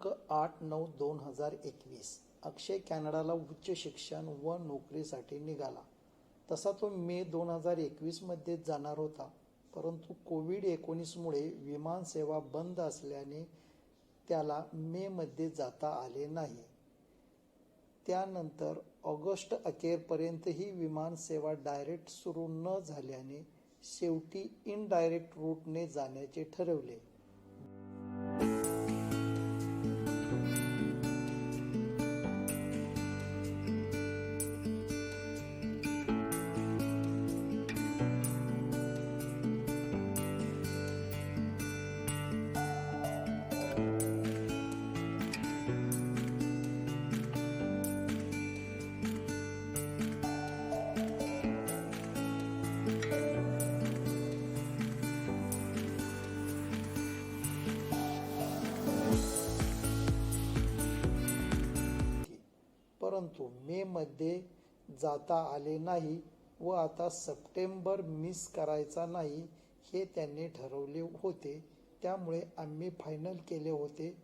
8/9/2021 अक्षय कॅनडाला उच्च शिक्षण व नोकरीसाठी निघाला. तसा तो मे 2021 मध्ये जाणार होता, परंतु कोविड-19मुळे विमानसेवा बंद असल्याने त्याला मे मध्ये जाता आले नाही. त्यानंतर ऑगस्ट अखेरपर्यंत ही विमानसेवा डायरेक्ट सुरू न झाल्याने शेवटी इनडायरेक्ट रूटने जाण्याचे ठरवले. परंतु मे मध्ये जाता आले नाही व आता सप्टेंबर मिस करायचा नाही हे त्यांनी ठरवले होते. त्यामुळे आम्ही फायनल केले होते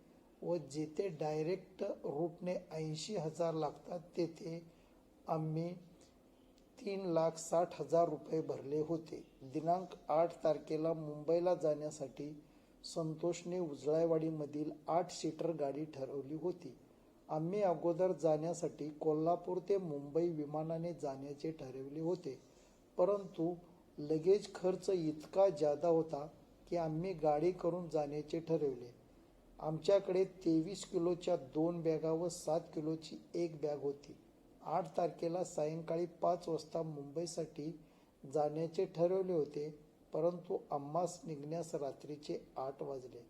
व जेथे डायरेक्ट रूटने 80,000 लागतात तेथे आम्ही 3,60,000 रुपये भरले होते. दिनांक 8 तारखेला मुंबईला जाण्यासाठी संतोषने उजळाईवाडीमधील 8 सीटर गाडी ठरवली होती. आम्ही अगोदर जाण्यासाठी कोल्हापूर ते मुंबई विमानाने जाण्याचे ठरवले होते, परंतु लगेज खर्च इतका जादा होता की आम्ही गाडी करून जाण्याचे ठरवले. आमच्याकडे 23 किलोच्या 2 बॅगा व 7 किलोची 1 बॅग होती. 8 तारखेला सायंकाळी 5 वाजता मुंबईसाठी जाण्याचे ठरवले होते, परंतु आम्हास निघण्यास रात्रीचे 8 वाजले.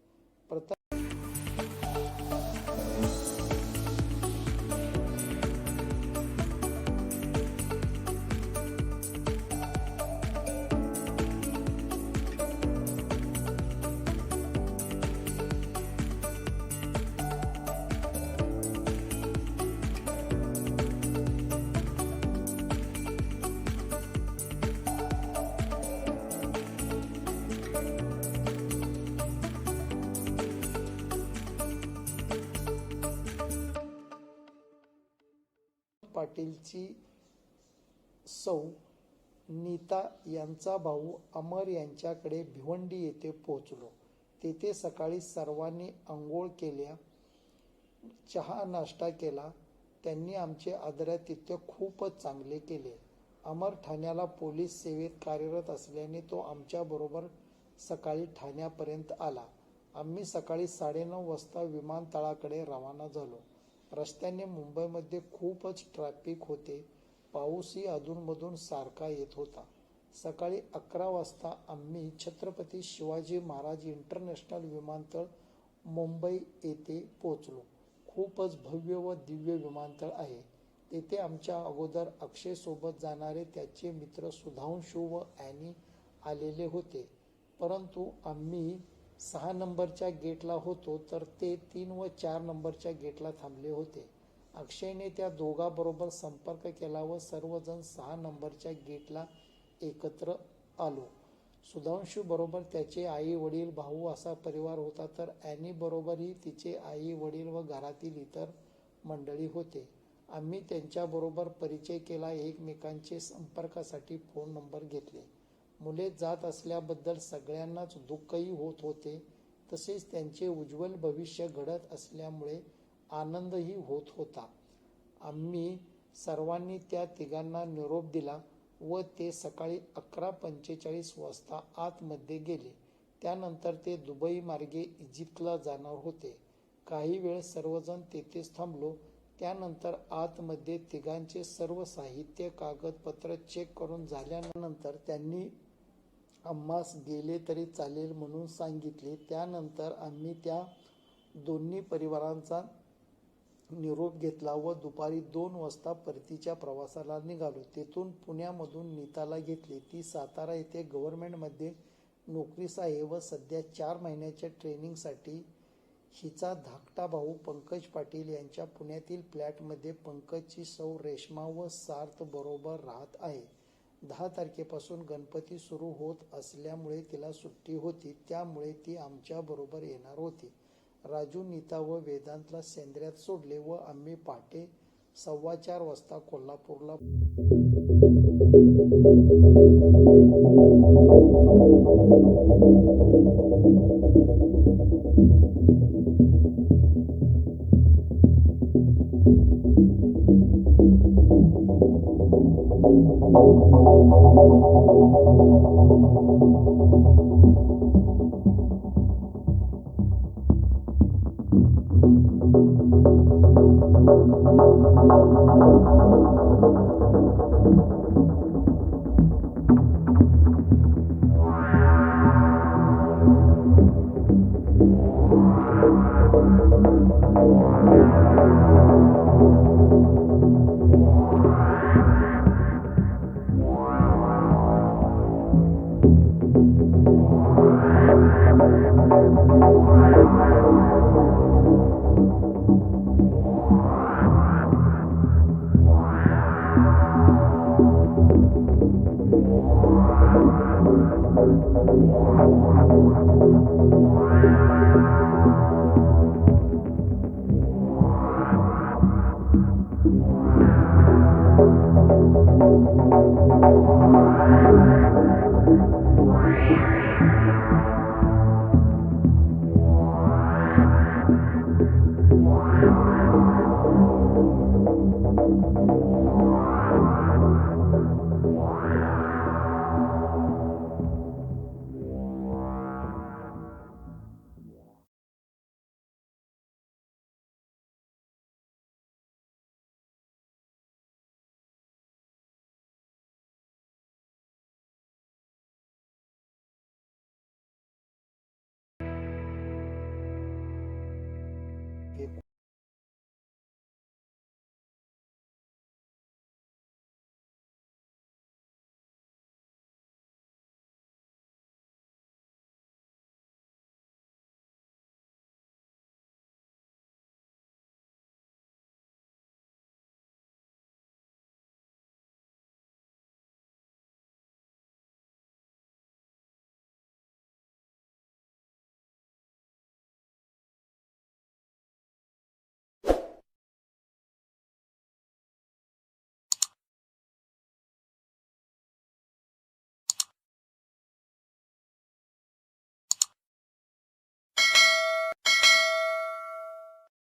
पाटीलची सौ नीता यांचा भाऊ अमर यांच्याकडे भिवंडी येथे पोहोचलो. तेथे सकाळी सर्वांनी अंघोळ केल्या, चहा नाश्ता केला. त्यांनी आमचे आदरातिथ्य खूपच चांगले केले. अमर ठाण्याला पोलीस सेवेत कार्यरत असल्याने तो आमच्याबरोबर सकाळी ठाण्यापर्यंत आला. आम्ही सकाळी 9:30 वाजता विमानतळाकडे रवाना झालो. रस्त्याने मुंबईमध्ये खूपच ट्रॅफिक होते. पाऊसही अधूनमधून सारखा येत होता. सकाळी 11 वाजता आम्ही छत्रपती शिवाजी महाराज इंटरनॅशनल विमानतळ मुंबई येथे पोहोचलो. खूपच भव्य व दिव्य विमानतळ आहे. तेथे आमच्या अगोदर अक्षय सोबत जाणारे त्याचे मित्र सुधांशू व ॲनी आलेले होते, परंतु आम्ही 6 नंबरच्या गेटला होतो तर ते 3 व 4 नंबरच्या गेटला थांबले होते. अक्षयने त्या दोघांबरोबर संपर्क केला व सर्वजण 6 नंबरच्या गेटला एकत्र आलो. सुधांशू बरोबर त्याचे आई वडील भाऊ असा परिवार होता, तर ॲनी बरोबरही तिचे आई वडील व घरातील इतर मंडळी होते. आम्ही त्यांच्याबरोबर परिचय केला. एकमेकांचे संपर्कासाठी फोन नंबर घेतले. मुले जात असल्याबद्दल सगळ्यांनाच दुःखही होत होते, तसेच त्यांचे उज्ज्वल भविष्य घडत असल्यामुळे आनंदही होत होता. आम्ही सर्वांनी त्या तिघांना निरोप दिला व ते सकाळी 11:45 वाजता आतमध्ये गेले. त्यानंतर ते दुबई मार्गे इजिप्तला जाणार होते. काही वेळ सर्वजण तेथेच थांबलो. त्यानंतर आतमध्ये तिघांचे सर्व साहित्य कागदपत्र चेक करून झाल्यानंतर त्यांनी आम्हास गेले तरी चालेल म्हणून सांगितले. त्यानंतर आम्ही त्या दोन्ही परिवारांचा निरोप घेतला व दुपारी 2 वाजता परतीच्या प्रवासाला निघालो. तेथून पुण्यामधून नीताला घेतले. ती सातारा येथे गव्हर्नमेंटमध्ये नोकरीस आहे व सध्या 4 महिन्याच्या ट्रेनिंगसाठी हिचा धाकटा भाऊ पंकज पाटील यांच्या पुण्यातील फ्लॅटमध्ये पंकजची सौ रेश्मा व सार्थ बरोबर राहत आहे. 10 तारखेपासून गणपती सुरू होत असल्यामुळे तिला सुट्टी होती, त्यामुळे ती आमच्या बरोबर येणार होती. राजू, नीता व वेदांतला सेंद्रियात सोडले व आम्ही पहाटे 4:15 वाजता कोल्हापूरला